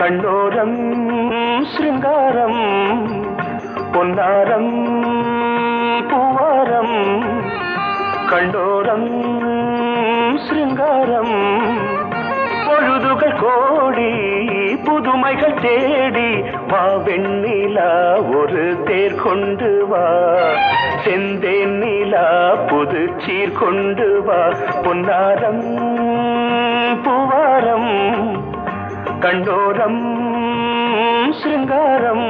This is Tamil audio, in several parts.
கண்ணோரம் சிருங்காரம் பொன்னாரம் பூவாரம் கண்ணோரம் சிருங்காரம் பொழுதுகள் கோடி புதுமைகள் தேடி வா வெண்ணிலா ஒரு தேர் கொண்டு வா செந்தேன் நிலா புது சீர் கொண்டு வா பொன்னாரம் பூவாரம் கண்டோரம் சிருங்காரம்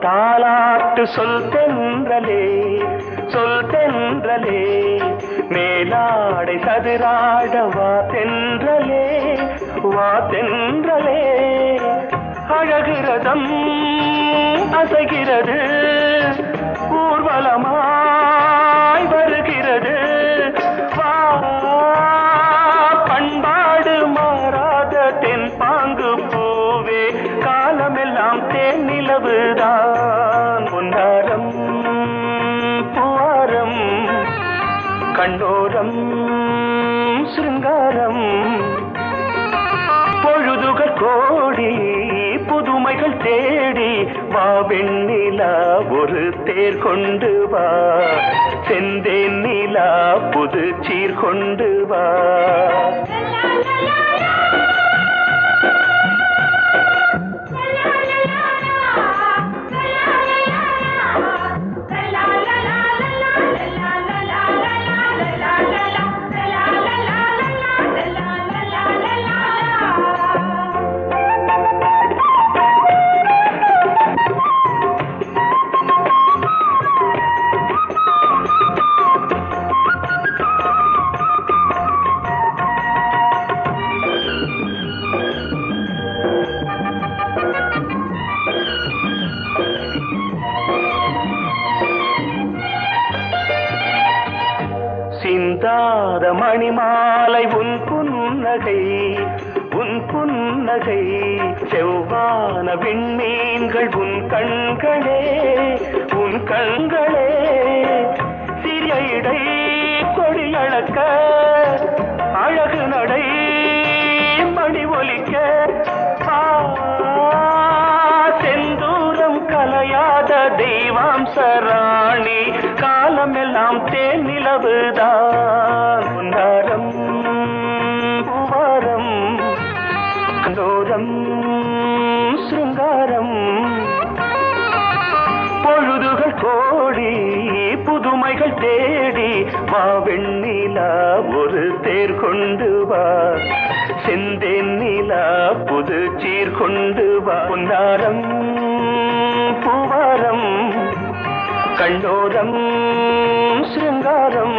தாலாட்டு சொல் தென்றலே சொல் தென்றலே மேலாடை சதுராட வா தென்றலே வா தென்றலே அழகிறதம் அசைகிறது ஊர்வலமாய் வருகிறது வா பண்பாடு மாறாத தென் பாங்கு பூவே காலமெல்லாம் தேன் நிலவுதான் பொன்னாரம் பூவாரம் கண்ணோரம் சிருங்காரம் பொழுதுகள் கோடி புதுமைகள் தேடி வா வெண்ணிலா ஒரு தேர் கொண்டு வா செந்தேன் நிலா புது சீர் கொண்டு வா சிந்தாத மணிமாலை உன் புன்னகை உன் புன்னகை செவ்வான விண்மீன்கள் உன் கண்களே உன் கண்களே சிறிய இடை கொடியளக்க அழகு நடை மணி ஒலிக்க செந்தூரம் கலையாத தெய்வாம்சராணி காலமெல்லாம் தேன் நிலவுதான் பொன்னாரம் பூவாரம் கண்டோரம் சிருங்காரம் பொழுதுகள் கோடி புதுமைகள் தேடி வா வெண்ணிலா ஒரு தேர் கொண்டு வா செந்தேன் நிலா புது சீர் கொண்டு வா பொன்னாரம் பூவாரம் கண்டோரம் சிருங்காரம்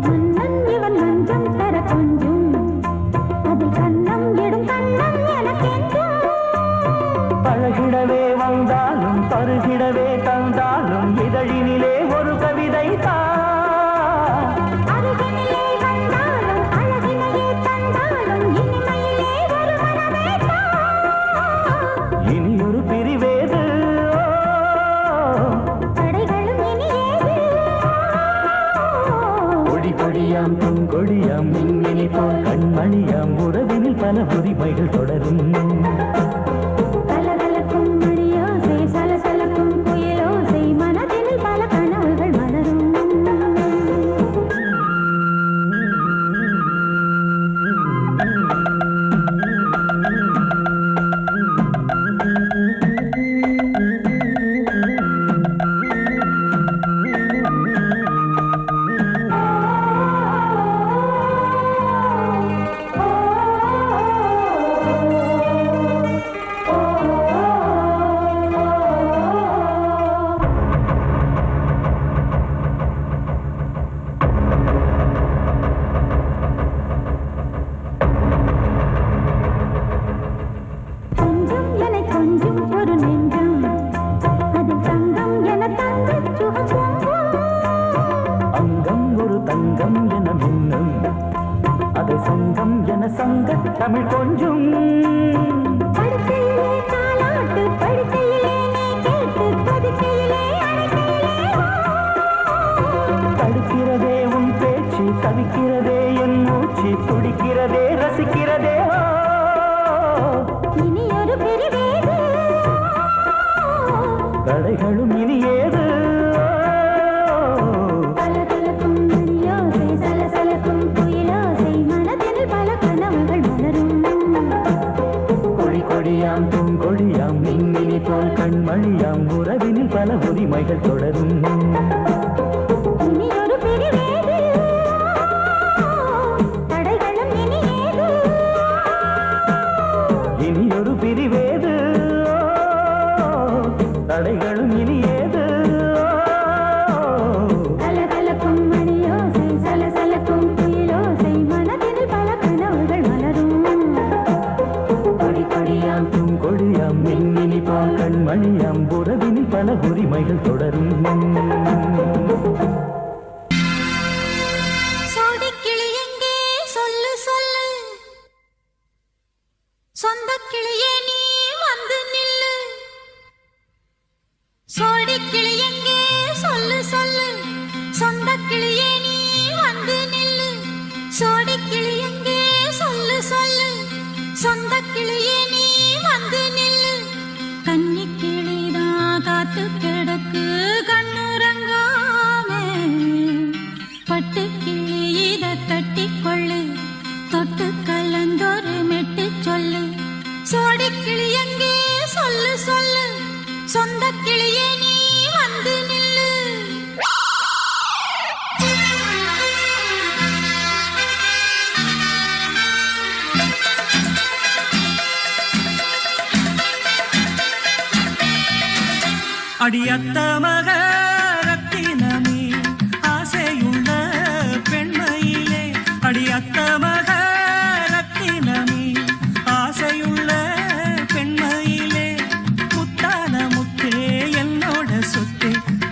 மன்னன் இவன் மஞ்சம் தர கொஞ்சும் அதில் கண்ணம் இடும் கண்ணம் உறவினில் பல உரிமைகள் தொடரும். கலகலக்கும் மணியோசை சலசலக்கும் குயிலோசை மனதினில் பல கனவுகள் மலரும். தமிழ் கொஞ்சம் படுக்கையிலே தாலாட்டு படுக்கையிலே கேட்டு படுக்கையிலே தடுக்கிறதே உன் பேச்சு தவிக்கிறதே என் மூச்சு துடிக்கிறதே ரசிக்கிறதே இனி ஒரு பிரிவேது தடைகளும் இனி ஏது கலகலக்கும் மணியோசை சலசலக்கும் குயிலோசை மனதில் பல கனவுகள் மலரும். கொடியாம் பூங்கொடியாம் மின்மினி போல் கண்மணியாம் உறவினில் பல உரிமைகள் தொடரும். இனி ஒரு பிரிவேது தடைகளும் இனி ஏது இனி ஒரு பிரிவேது தடைகளும் இனி ஏது கலகலக்கும் மணியோசை சலசலக்கும் குயிலோசை மனதில் பல கனவுகள் மலரும். கொடியாம் பூங்கொடியாம் மின்மினி போல் கண்மணியாம் உறவினில் பல உரிமைகள் தொடரும். சோடிக்கிளி எங்கே சொல்லு சொல்லு சொந்த கிளியே நீ வந்து நில்லு. சோடிக்கிளி எங்கே சொல்லு சொல்லு சொந்த கிளியே நீ வந்து நில்லு. சோடிக்கிளி எங்கே சொல்லு சொல்லு சொந்த கிளியே நீ வந்து நில்லு. கன்னி கிளிதான் காத்து கிடக்கு கண்ணுறங்காமே. பட்டு கிளி இத கட்டிக்கொள்ளு தொட்டு கலந்தொரு மெட்டு சொல்லு. சோடி கிளி எங்கே சொல்லு சொல்லு சொந்த கிளியே நீ வந்து நில்லு. அடியத்த மக ரத்தினமே ஆசையுள்ள பெண்மையிலே அடியத்த மக ரத்தினமே ஆசையுள்ள பெண்மையிலே முத்தான முத்தே என்னோட சொத்தே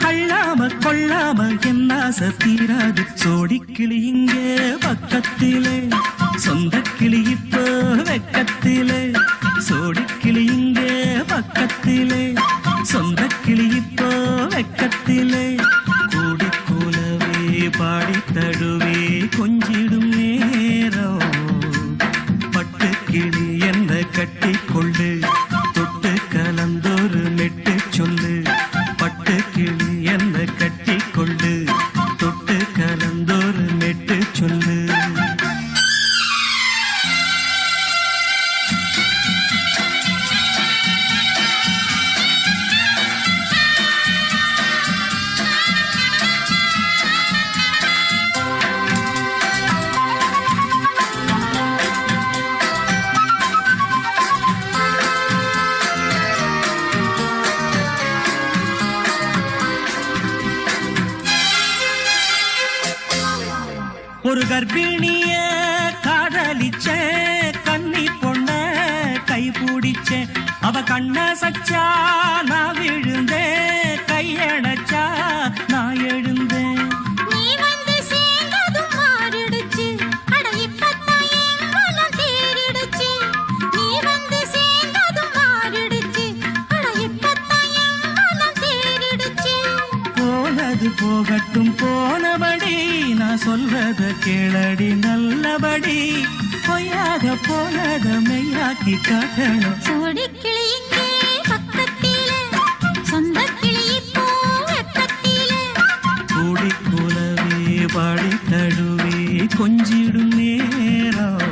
அள்ளாம கொள்ளாம என் ஆசை தீராது. சோடிக்கிளி இங்கே பக்கத்திலே சொந்த கிளி இப்போ வெக்கத்திலே. சோடிக்கிளி இங்கே பக்கத்திலே சொந்த கிளி இப்போ வெக்கத்திலே. கூடி கூலவே பாடி தடுவே கொஞ்சிடும் நேரம். பட்டு கிளி என்ன கட்டி கொள்ளு தொட்டு கலந்தொரு மெட்டு சொல்லு. பட்டு கிளி என்ன கட்டி கொள்ளு தொட்டு கலந்தொரு மெட்டு சொல்லு. ஒரு கர்ப்பிணிய காதலிச்ச கன்னி பொண்ண கை பிடிச்ச அவ கண்ண சச்சா நான் விழுந்தேன் கையடைச்சா நான் எழுந்தேன். நீ வந்து சேர்ந்ததும் மாறிடுச்சு அட இப்பத்தான் என் மனம் தேறிடுச்சு. நீ வந்து சேர்ந்ததும் மாறிடுச்சு அட இப்பத்தான் என் மனம் தேறிடுச்சு. போனது போகட்டும் போனபடி நான் சொல்றத கேளடி நல்லபடி. பொய்யாக போனத மெய்யாக்கி காட்டணும். சோடி கிளி இங்கே பக்கத்திலே, சொந்த கிளி இப்போ வெக்கத்திலே. கூடி கூலவே பாடி தழுவே கொஞ்சிடும் நேரம்.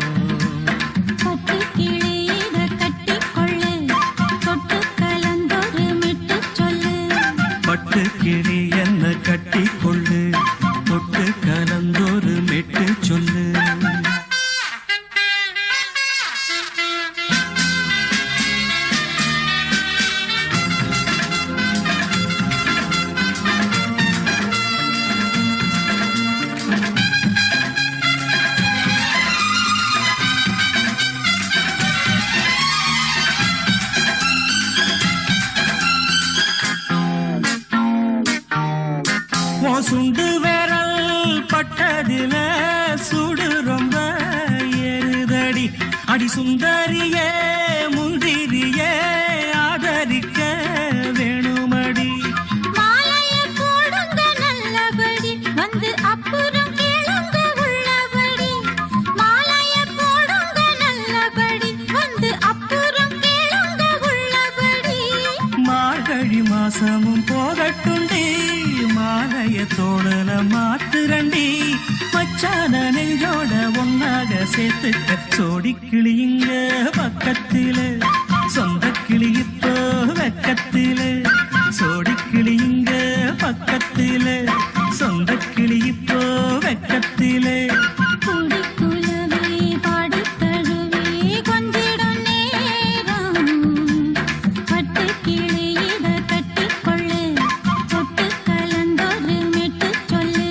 பட்டு கிளி இத கட்டிக்கொள்ளு, தொட்டு கலந்தொரு மெட்டு சொல்லு. பட்டு கிளி என்ன கட்டி கொள்ளு, தொட்டு கலந்தொரு மெட்டு சொல்லு. சுண்டு விரல் பட்டதில சுடு ரொம்ப ஏறுதடி. அடி சுந்தரியே முந்திரியே ஆதரிக்க வேணுமடி. மாலைய போடுங்க நல்லபடி, வந்து அப்புறம் கேளுங்க உள்ளபடி. மாலைய போடுங்க நல்லபடி, வந்து அப்புறம் கேளுங்க உள்ளபடி. மார்கழி மாசமும் போகட்டுண்டி, மாலைய தோடல மாத்துரண்டி. மச்சான நெஞ்சோட ஒன்னாக சேர்த்துக்க. சோடி கிளியுங்க பக்கத்தில, சொந்த கிளி இப்போ வெக்கத்தில. சோடி கிளியுங்க பக்கத்தில, சொந்த கிளி இப்போ வெக்கத்தில. கூடி குலவே பாடி தழுவே கொஞ்சிடும் நேரம். பட்டு கிளி இத கட்டிக்கொள்ளு, தொட்டு கலந்தொரு மெட்டு சொல்லு.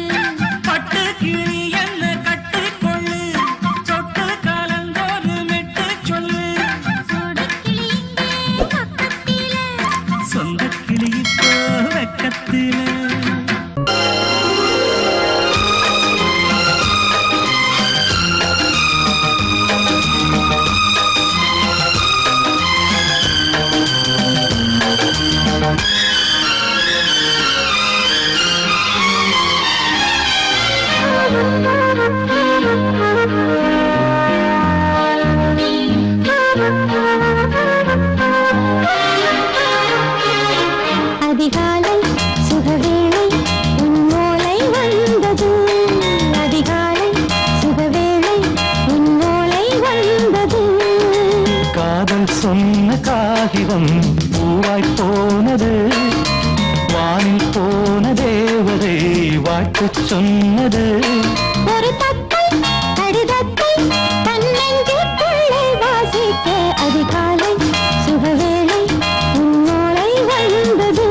பட்டு கிளி என்ன கட்டிக்கொள்ளு, தொட்டு கலந்தொரு மெட்டு சொல்லு. சோடி கிளி இங்கே பக்கத்திலே, சொந்த கிளி இப்போ வெக்கத்தில. அதிகாலை சுகவேளை உன் ஓலை வந்தது. அதிகாலை சுகவேளை உன் ஓலை வந்தது. காதல் சொன்ன காகிதம் பூவாய் போனது. வானில் போன தேவதை வாழ்த்து சொன்னது. ஒரு தத்தை கடிதத்தை தன்னெஞ்சுக்குள்ளே வாசிக்க. அதிகாலை சுகவேளை உன் ஓலை வந்தது.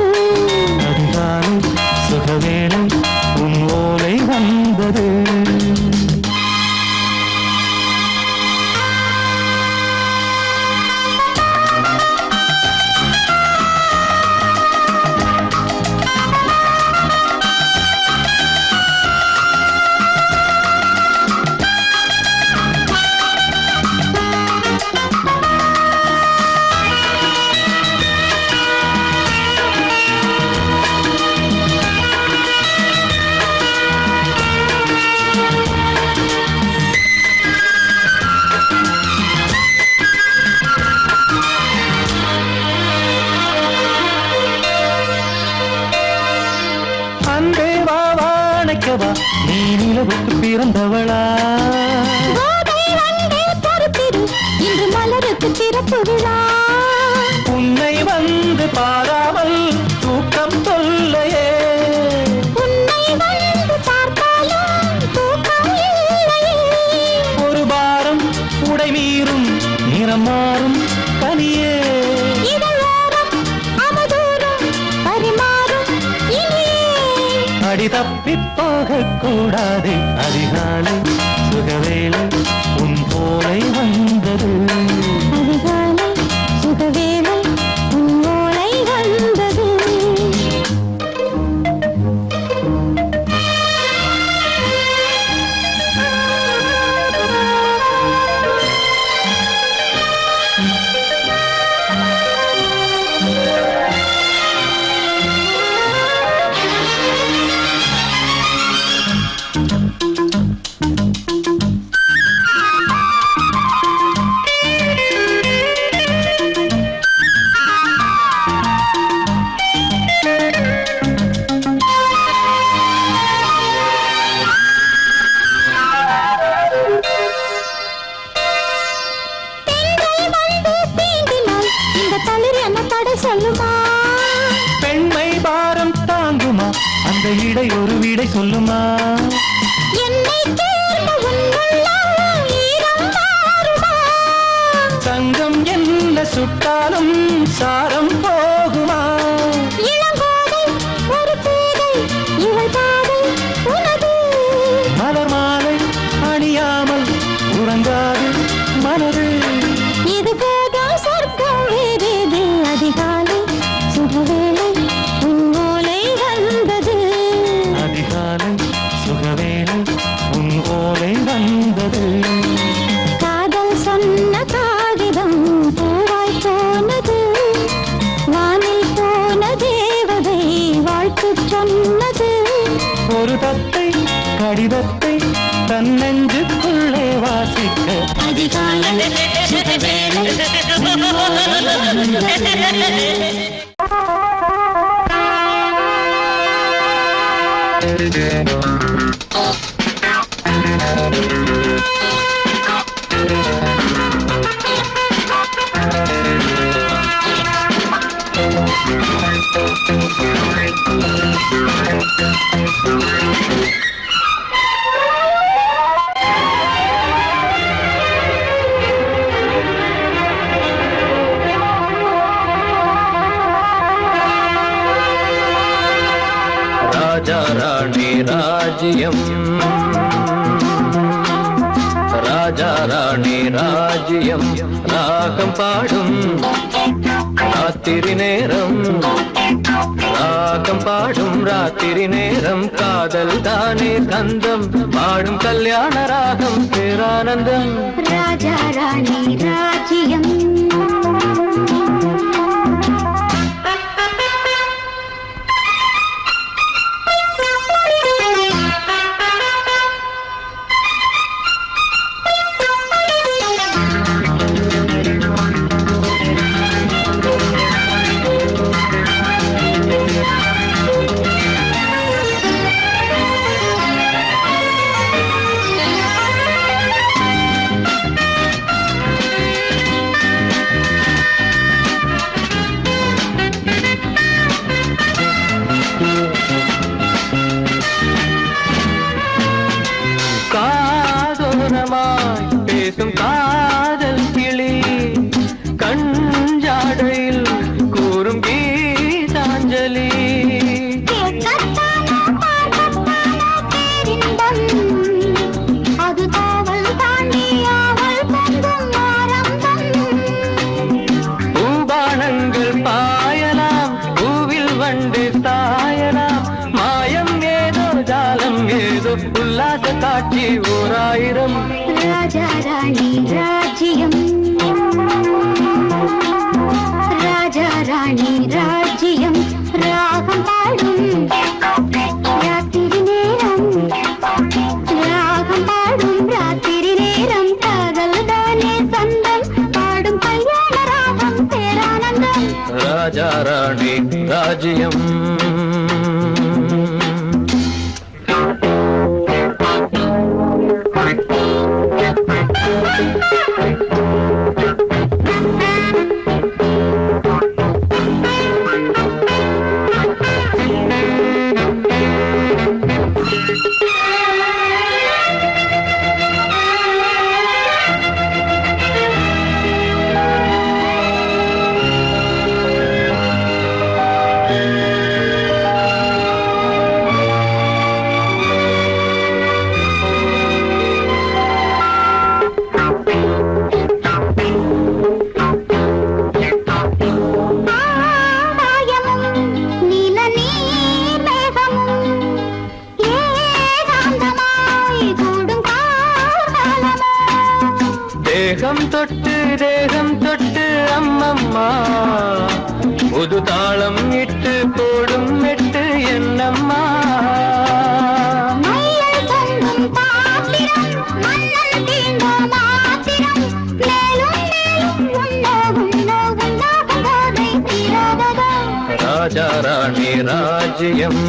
அதிகாலை சுகவேளை உன் ஓலை வந்தது. அன்பே வா வாழைக்கவா, நீ நிலவுக்கு பிறந்தவளா. கோதை வந்தே பொறுப்பிரு, இன்று மலருக்கு திறப்பு விழா. உன்னை வந்து பாராமல் தூக்கம் தொல்லையே. உன்னை வந்து பார்த்தாலும் தூக்கம் இல்லையே. ஒரு பாரம் உடை மீறும், நிறம் மாறும் பனியே. இதழோரம் அமுதூரம் பரிமாறும் இனியே. அடி தப்பிப் போகக் கூடாது. அதிகாலை சுகவேளை உன் போலை வந்தது. அதிகாலை சுகவேளை உன் ஓலை வந்தது. விடை சொல்லுமா என்னை தேர்ந்த உன்னுள்ளம் ஈரம் மாறுமா தங்கம் என்ன சுட்டாலும் சாரம் போகுமா இளங்கோதை ஒரு பேதை இவள் பாதை உனது மலர் மாலை அணியாமல் உறங்காது மனது இது போதும் சொர்க்கம் வேறேது அதிகாலை சுகவேளை உன் ஓலை வந்தது அதிகாலை சுகவேளை உன் ஓலை வந்தது காதல் சொன்ன காகிதம் பூவாய் போனது வானில் போன தேவதை வாழ்த்து சொன்னது ஒரு தத்தை கடிதத்தை தன் நெஞ்சுக்குள்ளே வாசிக்க அதிகாலை சுகவேளை உன் ஓலை வந்தது ராஜா ராணி ராஜ்யம் ராஜா ராணி ராஜ்யம் ராகம் பாடும் ராத்திரி நேரம் ராகம் பாடும் ராத்திரி நேரம் காதல் தானே கந்தம் பாடும் கல்யாண ராகம் பேரானந்தம் ராஜா ராணி ராஜ்யம் காதோரமாய் பேசும் காதல் கிளி கஞ்சாடையில் கூறும் கீதாஞ்சலி அது காவல் தாண்டி அவள் பொங்கும் ஆரம்பம் பூபானங்கள் பாயலாம் பூவில் வண்டு சாயலாம் மாயம் ஏதோ ஜாலம் ஏதோ உல்லாச காட்சி ஓராயிரம் ராஜா ராணி ராஜ்யம் ராஜா ராணி ராஜ்யம் ராகம் பாடும் ராத்திரி நேரம் ராகம் பாடும் ராத்திரி நேரம் காதல் தானே சொந்தம் பாடும் கல்யாண ராகம் பேரானந்தம் ராஜா ராணி ராஜ்யம் தேகம் தொட்டு அம்மம்மா புது தாளம் இட்டு போடும் மெட்டு என்னம்மா ராஜா ராணி ராஜ்யம்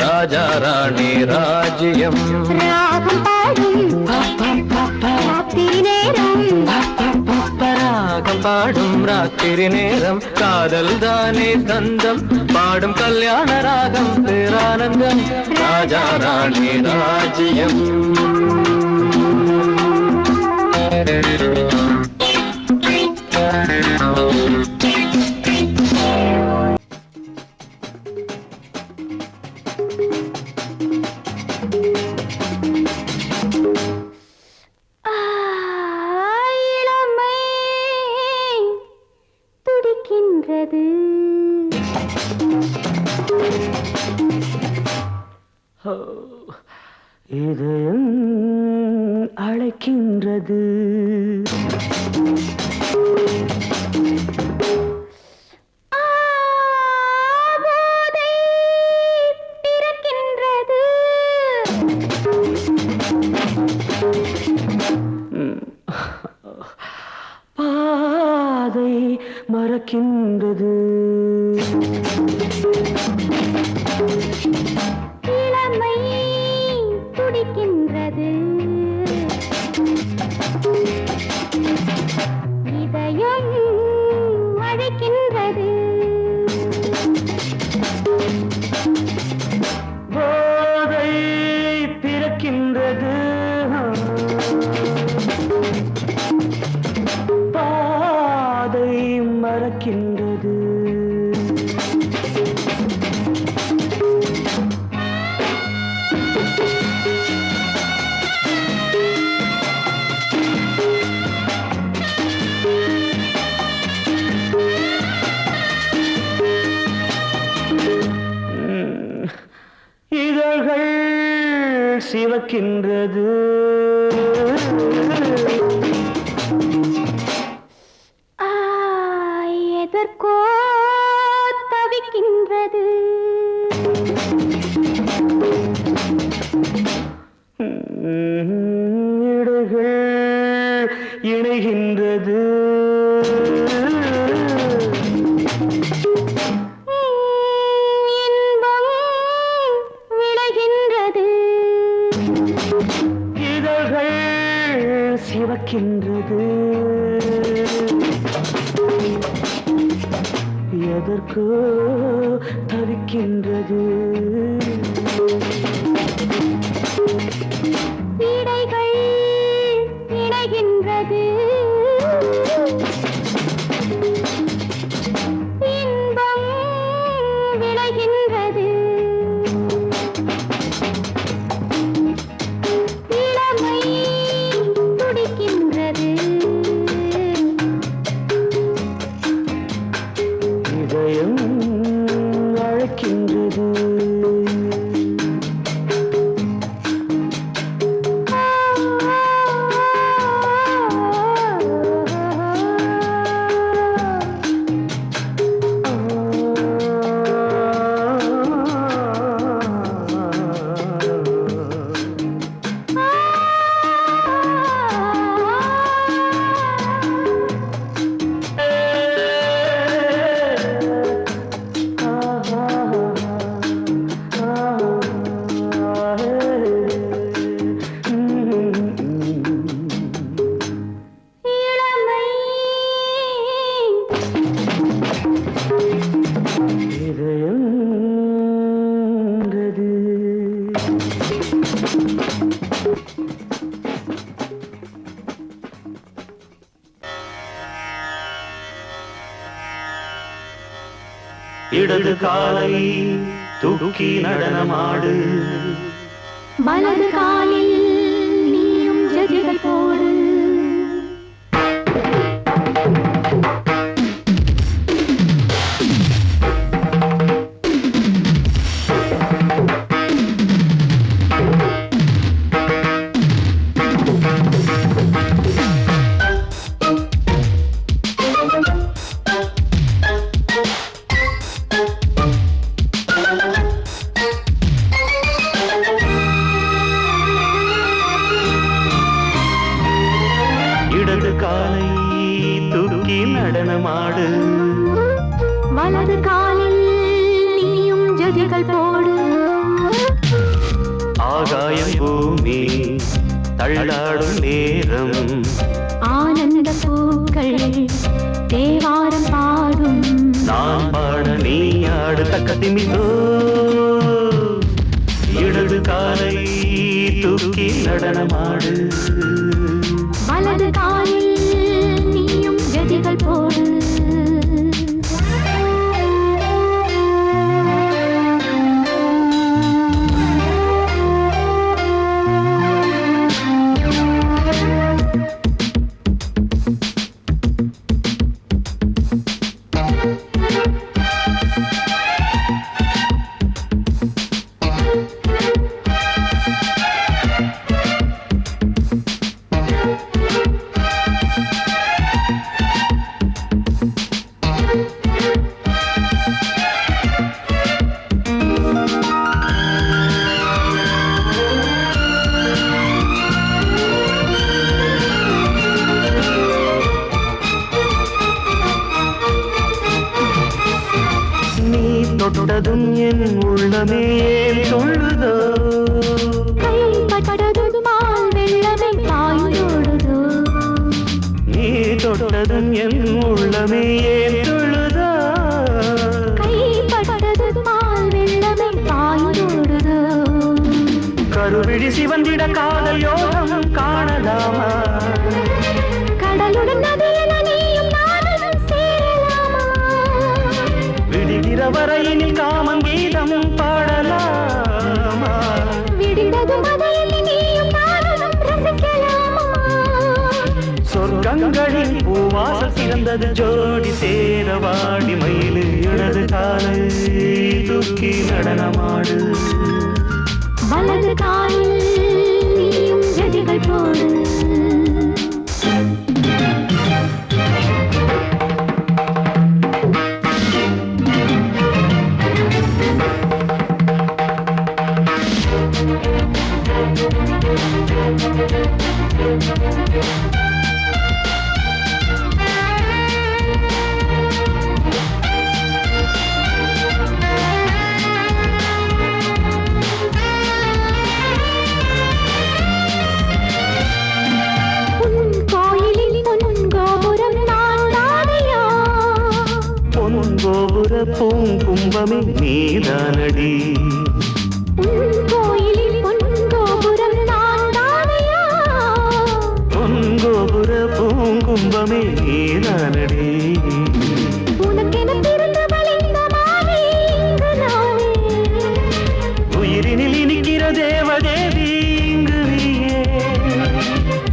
ராஜா ராணி ராஜ்யம் ராகம் பாடும் ராத்திரி நேரம் ராகம் ராகம் பாடும் ராத்திரி நேரம் காதல் தானே தந்தம் பாடும் கல்யாண ராகம் பேரானந்தம் ராஜா ராணி ராஜ்யம் இதயம் அழைக்கின்றது பாதை மறக்கின்றது இளமை துடிக்கின்றது இதயம் அழைக்கின்றது போதை பிறக்கின்றது பாதை மறக்கின்றது இதழ்கள் சிவக்கின்றது எதற்கோ தவிக்கின்றது இடைகள் இணைகின்றது இன்பம் விளைகின்றது இதழ்கள் சிவக்கின்றது எதற்கோ தவிக்கின்றது இடைகள் இணைகின்றது இன்பம் விளைகின்றது இளமை துடிக்கின்றது இதயம் அழைக்கின்றது இடது காலை தூக்கி நடனமாடு வலது காலில் நீயும் ஜதிகள் போடு இடது காலை தூக்கி நடனமாடு வலது காலில் நீயும் ஜதிகள் போடு ஆகாயம் பூமி தள்ளாடும் நேரம் ஆனந்த பூக்கள் தேவாரம் பாடும் நான் பாட நீ ஆடு தக்கத்திமிதோ இடது காலை தூக்கி நடனமாடு வலது காலில் நீயும் ஜதிகள் போடு தொட்டதும் என் உள்ளமே சொல்லுதோ கைப்பட்டதும் மால் வெள்ளமே பாய்ந்தோடுதோ நீ தொட்டதும் என் உள்ளமே சொல்லுதோ கைப்பட்டதும் மால் வெள்ளமே பாய்ந்தோடுதோ கருவிழி சிவந்திட காதல் யோகம் காணலாமா கடலுடன் நதியில் நீயும் நானும் சேரலாமா விடுகிற வரையினில் காமங்கீதம் பாடலாமா விடிந்ததும் அதையில் நீயும் நானும் ரசிக்கலாமா சொர்க்கங்களில் பூவாசல் சிறந்தது ஜோடி சேரவாடி மயிலு இடது காலை தூக்கி நடனமாடு வலது காலில் நீயும் ஜதிகள் போடு பூங்கும்பமே நீதானடி கோயிலில் பொன்கோபுரம் நான் தானையா பொன்கோபுர பூங்கும்பமே நீதானடி உனக்கென பிறந்தவள் இந்த மாலை இங்கு நானே உயிரினில் இனிக்கிற தேவதேவி இங்கு நீயே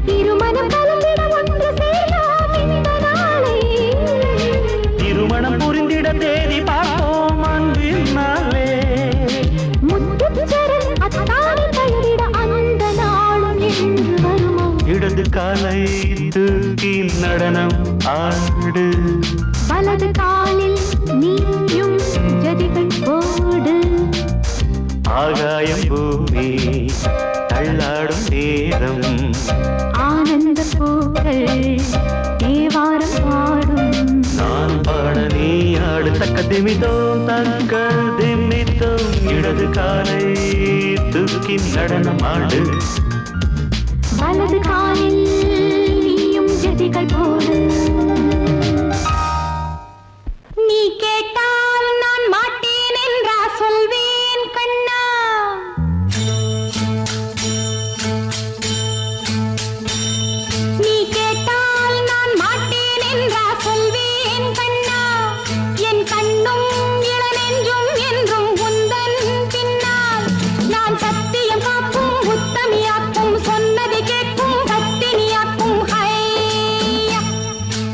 திருமணம் கலந்திட ஒன்று சேரலாம் இந்த நாளை திருமணம் புரிந்திட தேதி பார்ப்போம் அன்பினாலே முத்துச்சரன் அத்தானை தழுவிட அந்த நாளும் என்று வருமோ இடது காலை தூக்கி நடனம் ஆடு வலது காலில் நீயும் ஜதிகள் போடு ஆகாயம் பூமி தள்ளாடும் நேரம் ஆனந்த பூக்கள் தேவாரம் பாடும் நான் பாட நீ ஆடு தக்க திமிதோ தக்க திமிதோ இடது காலை தூக்கி நடனம் ஆடு வலது காலில் நீயும் ஜதிகள் போடு நீ கேட்டால் நான் மாட்டேன் என்றா சொல்வேன் கண்ணா நீ கேட்டால் நான் மாட்டேன் என்றா சொல்வேன் கண்ணா என் கண்ணும் இளநெஞ்சும் என்றும் உந்தன் பின்னால் நான் சத்தியம் காக்கும் உத்தமியாக்கும் சொன்னதை கேட்கும் பத்தினியாக்கும் ஹையா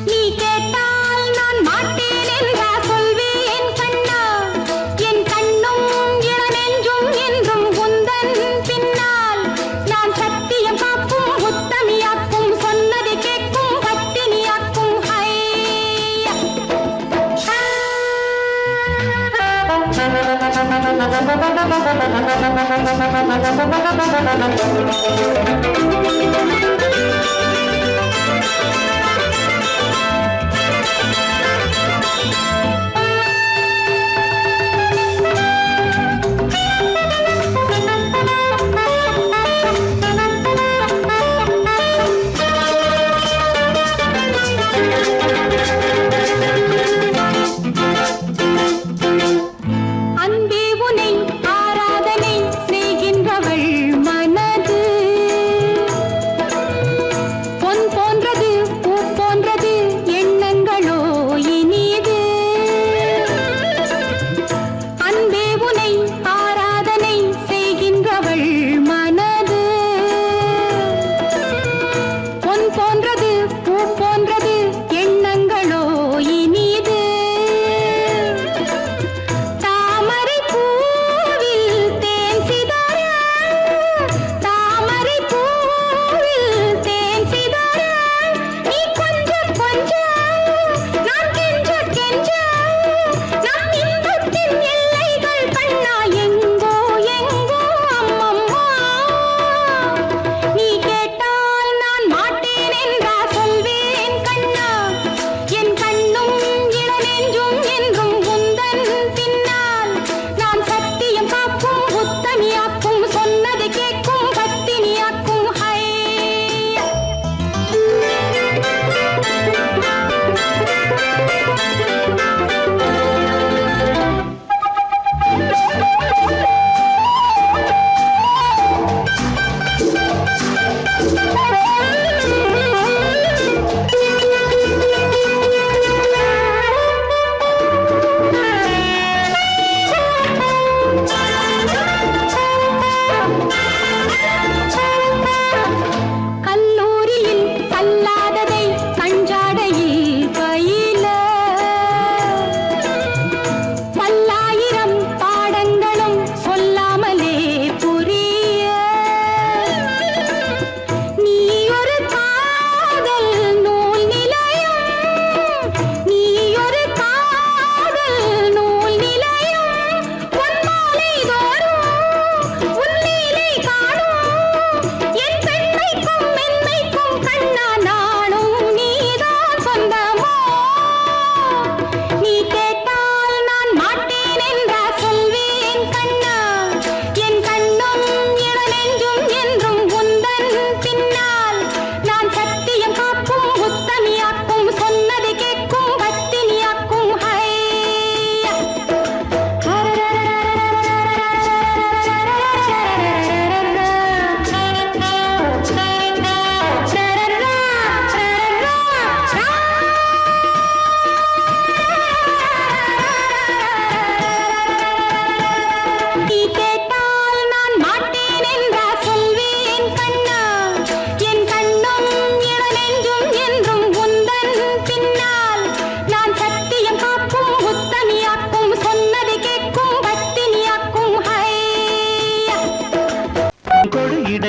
நீ கேட்டால் நான் மாட்டேன் என்றா சொல்வேன் கண்ணா என் கண்ணும் இளநெஞ்சும் என்றும் உந்தன் பின்னால் நான் சத்தியம் காக்கும் உத்தமியாக்கும் சொன்னதை கேட்கும் பத்தினியாக்கும் ஹையா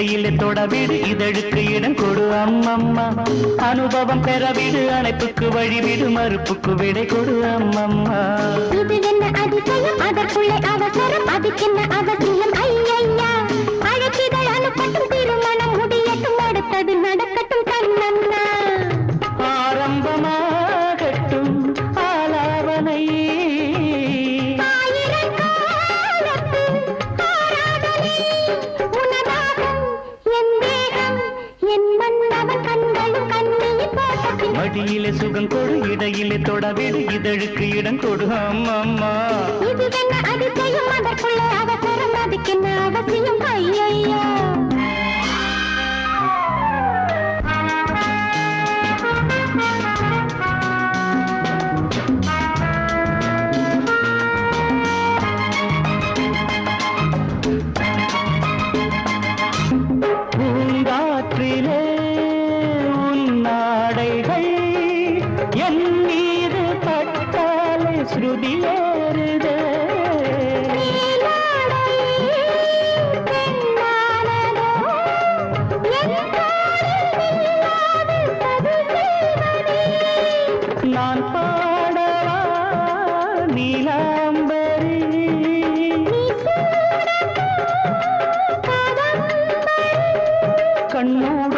இடையிலே தொடவிடு இதழுக்கு இடம் கொடு அம்மம்மா அனுபவம் பெறவிடு அணைப்புக்கு வழிவிடு மறுப்புக்கு விடை கொடு அம்மம்மா இது என்ன அதிசயம் அதற்குள்ளே அவசரம் அதுக்கென்ன அவசியம் ஐயையா அழைக்கிதழ் அனுப்பட்டும் திருமணம் முடியட்டும் அடுத்தது நடக்கட்டும் கண்ணண்ணா ஆரம்பமாகட்டும் ஆலாவனை மடியிலே சுகம் கொடு இடையிலே தொடவிடு இதழுக்கு இடம் கொடு அம்மம்மா இது என்ன அதிசயம் அதற்குள்ளே அவசரம் அதுக்கென்ன அவசியம் ஐயையா பூங்காற்றிலே உன்னாடைகள் என் மீது பட்டாலே ஸ்ருதியேறுதே நான் பாடவா நீலாம்பரி கண்ணோட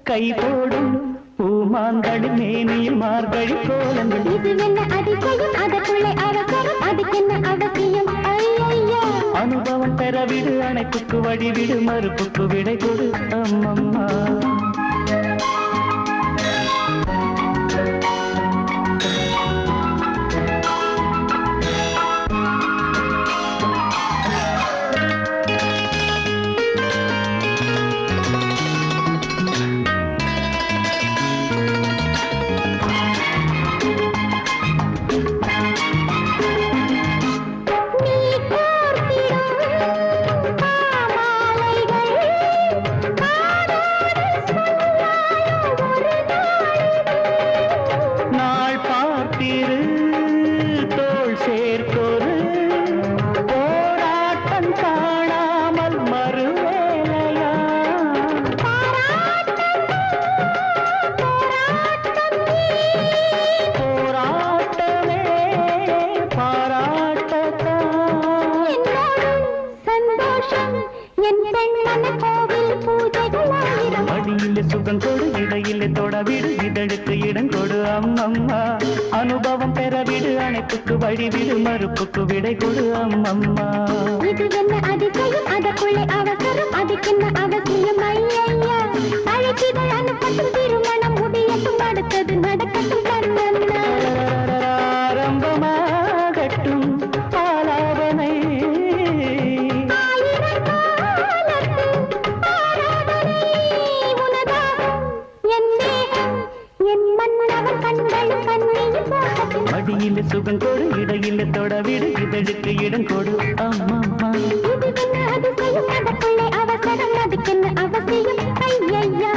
கை போடும் பூமாந்தடி மேனியில் மார்கழி கோலங்கள் இது என்ன அதிசயம் அதற்குள்ளே அவசரம் அதுக்கென்ன அவசியம் ஐயையா அனுபவம் பெறவிடு அணைப்புக்கு வழிவிடு மறுப்புக்கு விடை கொடு அம்மம்மா மடியிலே சுகம் கொடு இடையிலே தொடவிடு இதழுக்கு இடம் கொடு அம்மம்மா அனுபவம் பெறவிடு அணைப்புக்கு வழிவிடு மறுப்புக்கு விடை கொடு அம்மம்மா இது என்ன அதிசயம் அதற்குள்ளே அவசரம் அதுக்கென்ன அவசியம் ஐயையா அழைக்கிதழ் அனுப்பட்டும் திருமணம் முடியட்டும் அடுத்தது நடக்கட்டும் கண்ணண்ணா ஆரம்பமாகட்டும் ஆலாவனை மடியிலே சுகம் கொடு இடையிலே தொடவிடு இதழுக்கு இடம் கொடு அம்மம்மா இது என்ன அதிசயம் அதற்குள்ளே அவசரம் அதுக்கென்ன அவசியம் ஐயையா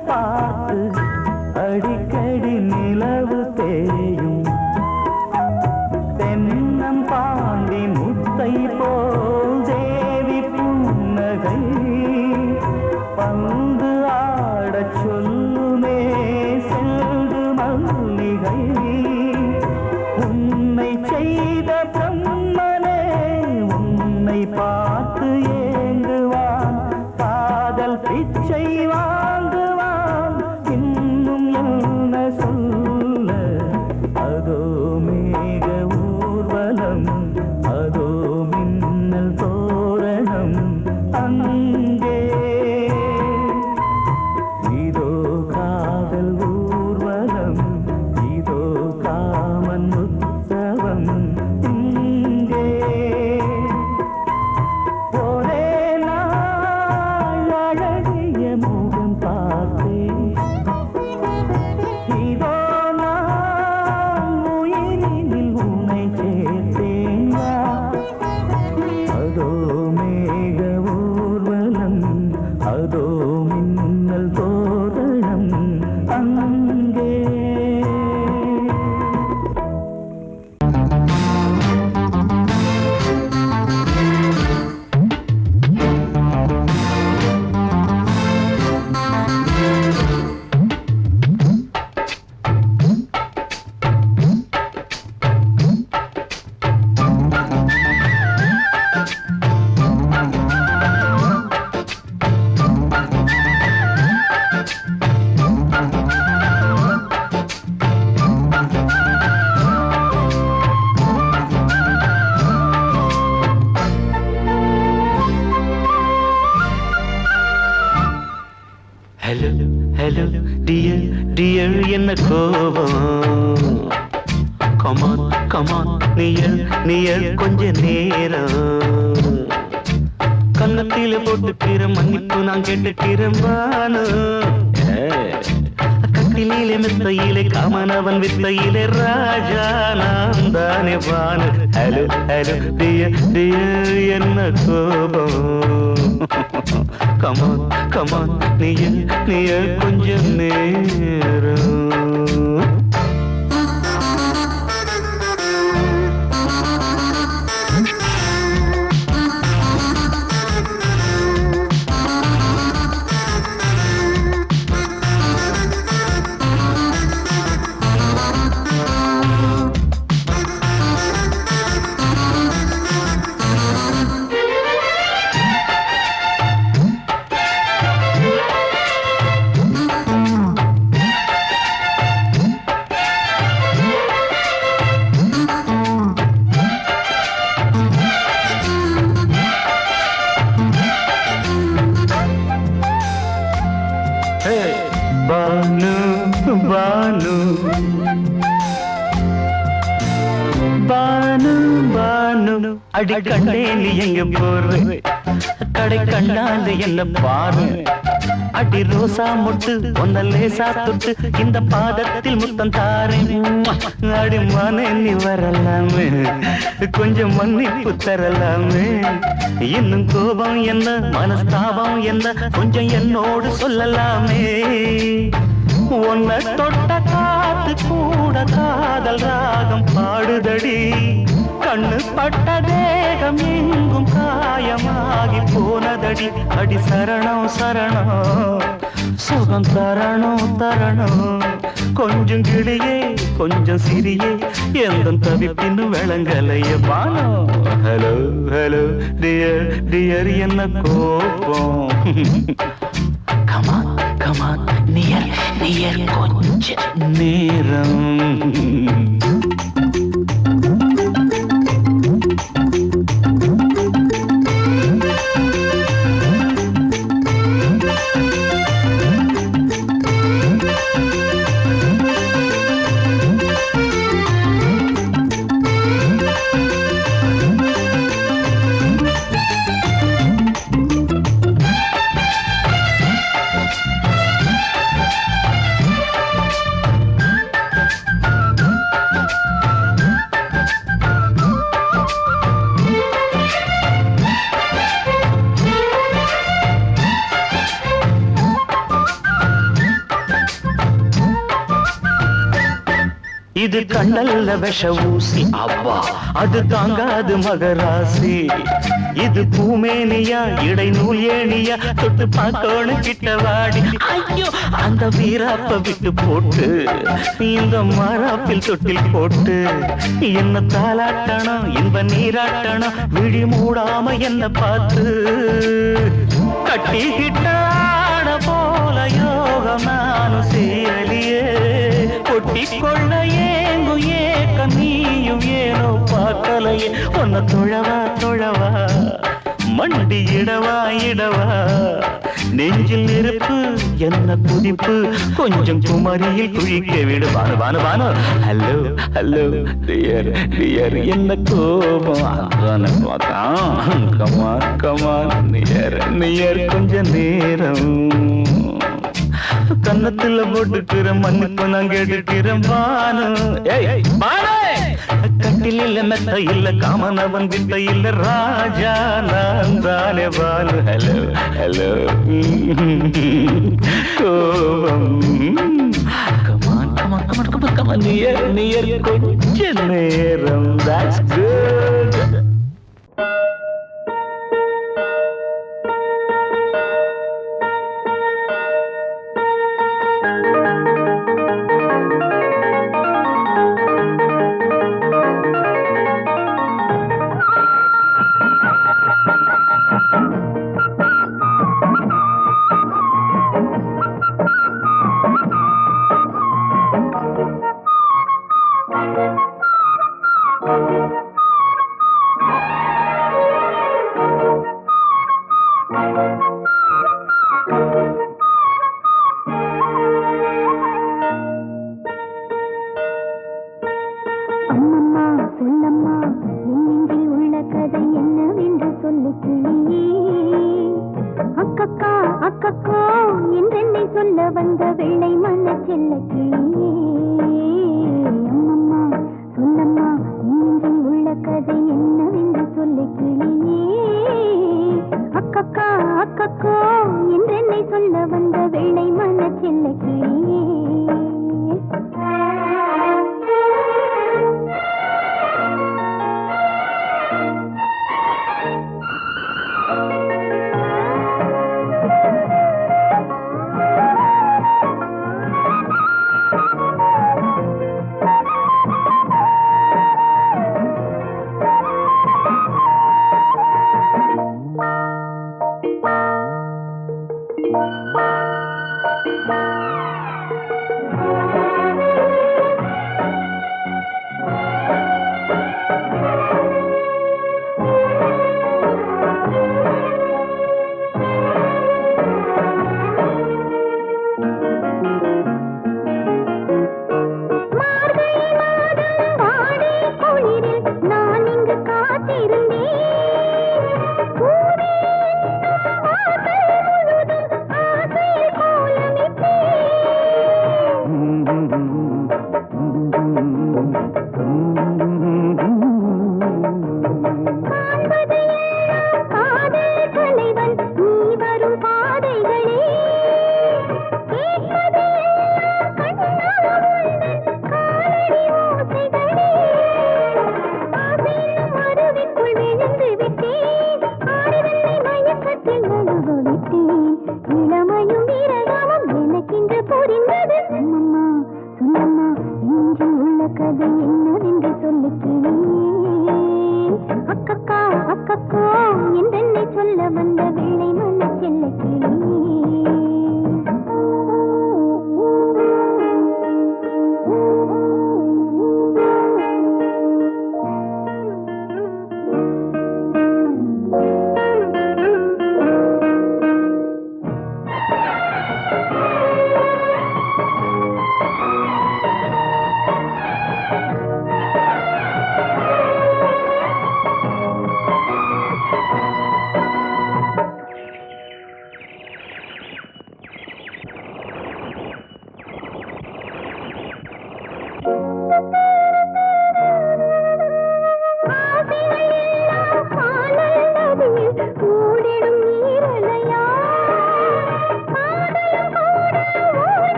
பார்த்து அடிக்கடி நிலவு தேயும் தென்னம் பாண்டி முத்தை போல் தேவி புன்னகை பந்து ஆடச் சொல்லுமே செல்து மல்லிகை உன்னை செய்த பிரம்மனே உன்னை பார்த்து ஏங்குவான் காதல் பிச்சை வாங்குவான் இன்னும் என்ன சொல்ல அதோ மேக ஊர்வலம் அதோ மின்னல் தோரணம் அங்கே இதோ காதல் ஊர்வலம் இதோ காமன் உற்சவம் இங்கே ஒரே நாள் அழகிய முகம் பார்த்தேன் இதோ நான் உயிரினில் உன்னை சேர்த்தேன் அதோ மேக ஊர்வலம் அதோ மின்னல் தோரணம் அங்கே ஹலோ ஹலோ டியர் டியர் என்ன கோபம் கமான் கமான் நியர் நியர் கொஞ்ச நேரம் கன்னத்தில போட்டுக்கிற மன்னிப்பு நான் கேட்டுக்கிறேன் வானு கட்டிலே மெத்தையிலே காமனவன் வித்தையிலே ராஜா நான் தானே வானு ஹலோ ஹலோ டியர் டியர் என்ன கோபம் கமான் கமான் நீய கொஞ்சம் நேரம் பானு பானு பானு பானு அடி கண்டே நீ எங்க போற கடை கண்டாந்து என்ன பாரு அடி ரோசா முட்டு ஒன்ன லேசா தொட்டு இந்த பாதத்தில் முத்தம் தாரேன் அடி மானே நீ வரலாமே கொஞ்சம் மன்னிப்பு தரலாமே இன்னும் கோபம் என்ன மனஸ்தாபம் என்ன கொஞ்சம் என்னோடு சொல்லலாமே உன்னை தொட்ட காத்து கூட காதல் ராகம் பாடுதடி கண்ணு பட்ட தேகம் எங்கும் காயமாகி போனதடி அடி சரணம் சரணம் சுகம் தரணும் தரணும் கொஞ்சம் கிளியே கொஞ்சம் சிறியே எந்த தவிப்பின்னு விளங்கலைய பானோ ஹலோ ஹலோ டியர் டியர் என்ன கோபம் கமான் கமான் நியர் நியர் கொஞ்ச நேரம் இது கண்ணல்ல விஷ ஊசி அப்பா அது தாங்காது மகராசி இது பூமேனியா இடை நூல் ஏனியா தொட்டு பார்க்கணும் கிட்டவாடி ஐயோ அந்த வீராப்ப விட்டு போட்டு இந்த மாறாப்பில் தொட்டில் போட்டு என்ன தாலாட்டணும் இன்ப நீராட்டணும் விழி மூடாம என்ன பார்த்து கட்டிக்கிட்டாட போல யோகம் நானும் சேரலியே கொட்டிக்கொள்ள ஏங்கும் ஏக்க நீயும் ஏனோ பார்க்கலையே உன்னை தொழவா மண்டி இடவா நெஞ்சில் நெருப்பு என்ன குதிப்பு கொஞ்சம் குமரியில் குழிக்க விடு வானு ஹலோ டியர் என்ன கோபம் கமான் நியர் கொஞ்ச நேரம் கன்னத்துல போட்டுக்கிற மண்ணுக்கு நான் கேட்டுக்கிறேன் பானு கட்டில் இல்ல மெத்த இல்ல காமனவன் வித்த இல்ல ராஜா நான் தானே பானு ஹலோ கோபம் கமான் நியர் கொஞ்ச நேரம் that's good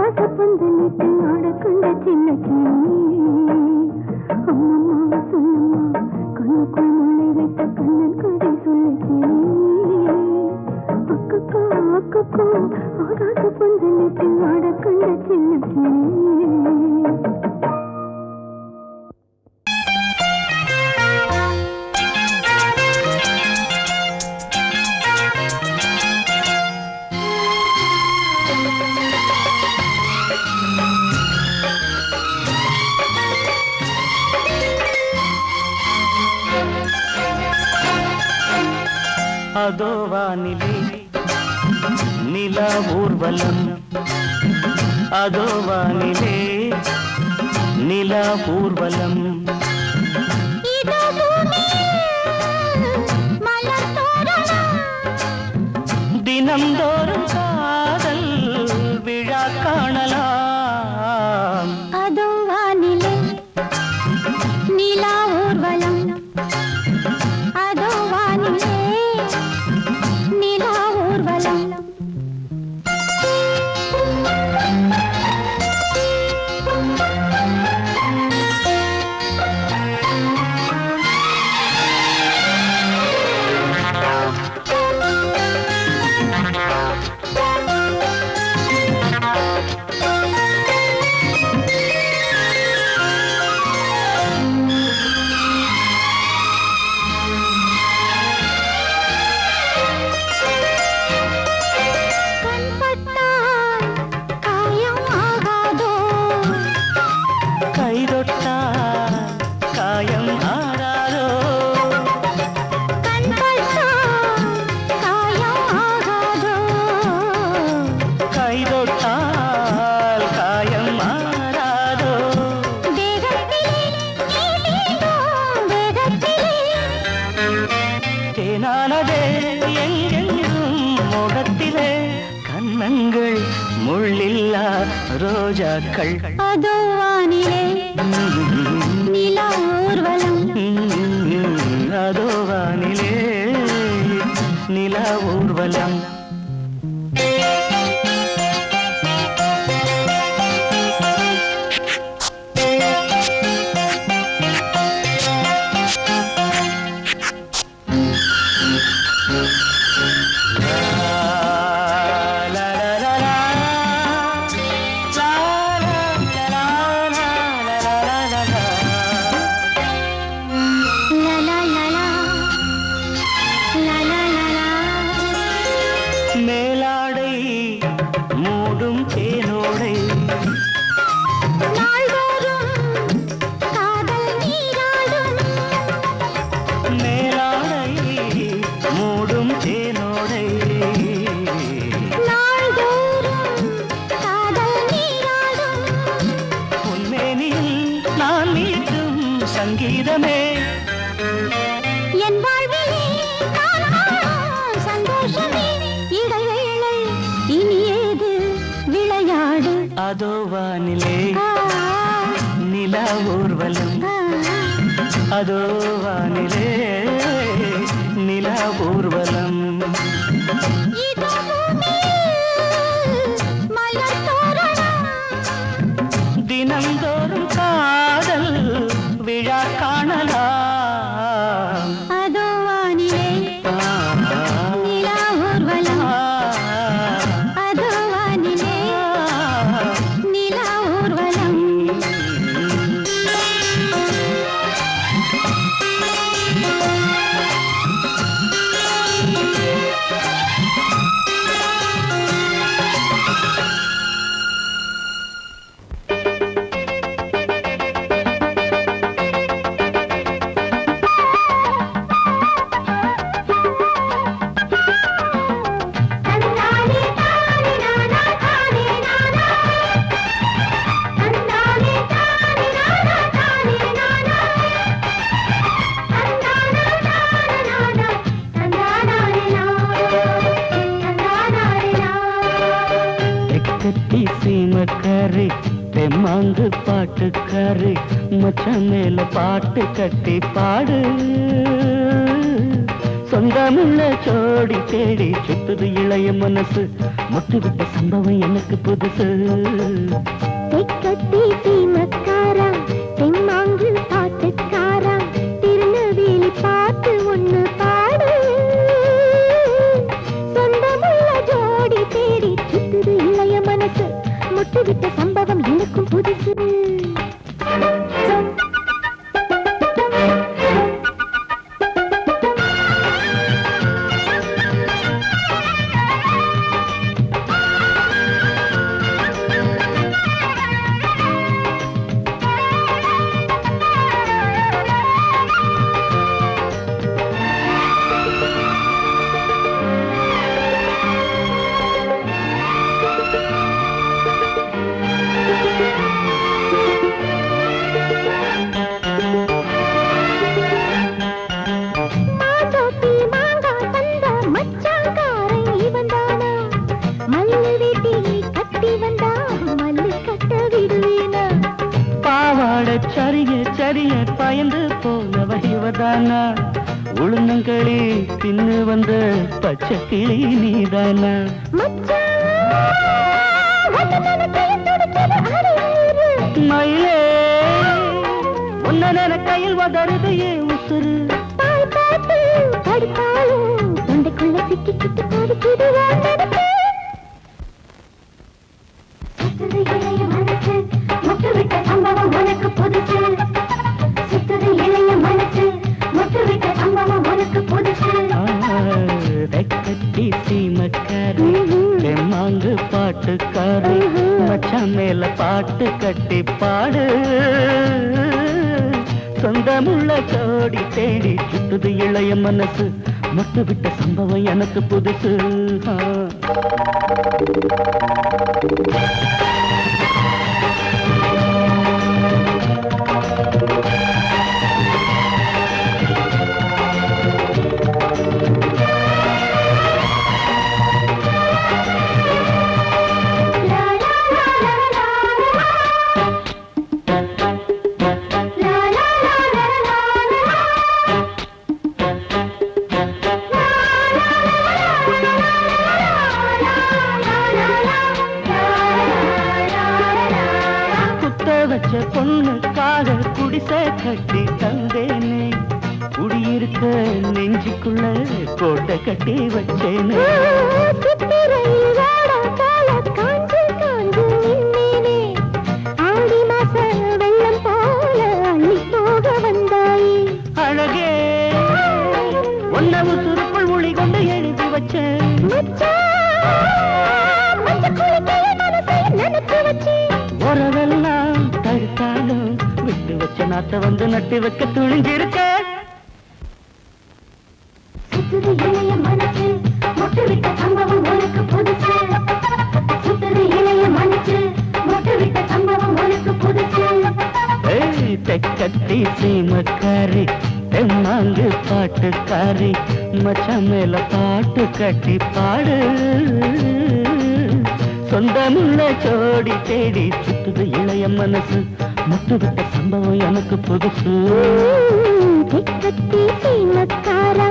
ஆகாச பந்தலிட்டு ஆடக்கண்ட சின்ன கிளி அம்மம்மா சொல்லம்மா கண்ணுக்குள் முளை வைத்த கண்ணன் கதை சொல்ல கிளி அக்கக்கா அக்கக்கா ஆகாச பந்தலிட்டு ஆடக்கண்ட சின்ன கிளி அதோ வானிலே நிலா ஊர்வலம் அதோ வானிலே நிலா ஊர்வலம் தினம்தோறும் காதல் விழா காணலாம் அதோ வானிலே நிலா ஊர்வலம் அதோ வானிலே நிலா ஊர்வலம் முள்ளில்லா ரோஜாக்கள் அதோ வானிலே நிலா ஊர்வலம் அதோ வானிலே நிலா ஊர்வலம் மேலாடை மூடும் தேனோடை மேலாடை மூடும் தேனோடை உன்மேனில் நான் மீட்டும் சங்கீதமே என் வாழ்விலே சந்தோஷமே இடைவேளை இனி ஏது விளையாடு அதோ வானிலே நிலா ஊர்வலம் அதோ வானிலே நிலா ஊர்வலம் தினம்தோறும் காதல் விழா காணலாம் அதோ வானிலே நிலா ஊர்வலம் அதோ வானிலே நிலா ஊர்வலம் கட்டி சீமக்காரி தெம்மாங்கு பாட்டுக்காரி மச்ச மேல பாட்டு கட்டி பாடு சொந்தமுள்ள ஜோடி தேடி சுத்துது இளைய மனசு முட்டு விட்ட சம்பவம் எனக்கு புதுசு தெக்கத்தி சீமக்காரா தெம்மாங்கு பாட்டுக்காரா திருநெல்வேலி பாட்டு ஒண்ணு பாடு சொந்தமுள்ள ஜோடி தேடி சுத்துது இளைய மனசு முட்டு விட்ட சம்பவம் எனக்கும் புதுசு சரிய பயந்து போனவ இவதானா உளுந்தங்களி தின்னு வந்த பச்சை கிளி நீதானா மயிலே உன்ன கையில் வதருது ஏன் உசுறு தொண்டைக்குள்ள சிக்கி கிட்டு போடுவான் சம்பவம் உனக்கு புதுசு சுத்துது இளைய மனசு முட்டு விட்ட சம்பவம் உனக்கு புதுசு கட்டி சீமக்காரி தெம்மாங்கு பாட்டுக்காரி மச்சான் மேல பாட்டு கட்டி பாடு சொந்தமுள்ள ஜோடி தேடி சுத்துது இளைய மனசு முட்டு விட்ட சம்பவம் எனக்கு புதுசு வச்ச பொண்ணுக்காக குடிசை கட்டி தந்தேனே குடியிருக்க நெஞ்சுக்குள்ள கோட்டை கட்டி வச்சேனே வெள்ளம் போல அள்ளி போக வந்தாய் அழகே ஒன்னவு சுருக்குள் மொழி கொண்டு எழுதி வச்சேன் உறவெல்லாம் தடுத்தாலும் விட்டு வச்ச நாத்த வந்து நட்டு வைக்க துணிஞ்சிருக்க சுத்துது இளைய மனசு முட்டு விட்ட சம்பவம் உனக்கு புதுசு சுத்துது இளைய மனசு முட்டு விட்ட சம்பவம் உனக்கு புதுசு தெக்கத்தி சீமக்காரி தெம்மாங்கு பாட்டுக்காரி மச்சான் மேல பாட்டு கட்டி பாடு சொந்தமுள்ள ஜோடி தேடி சுத்துது இளைய மனசு முட்டு விட்ட சம்பவம் எனக்கு புதுசு தெக்கத்தி சீமக்காரா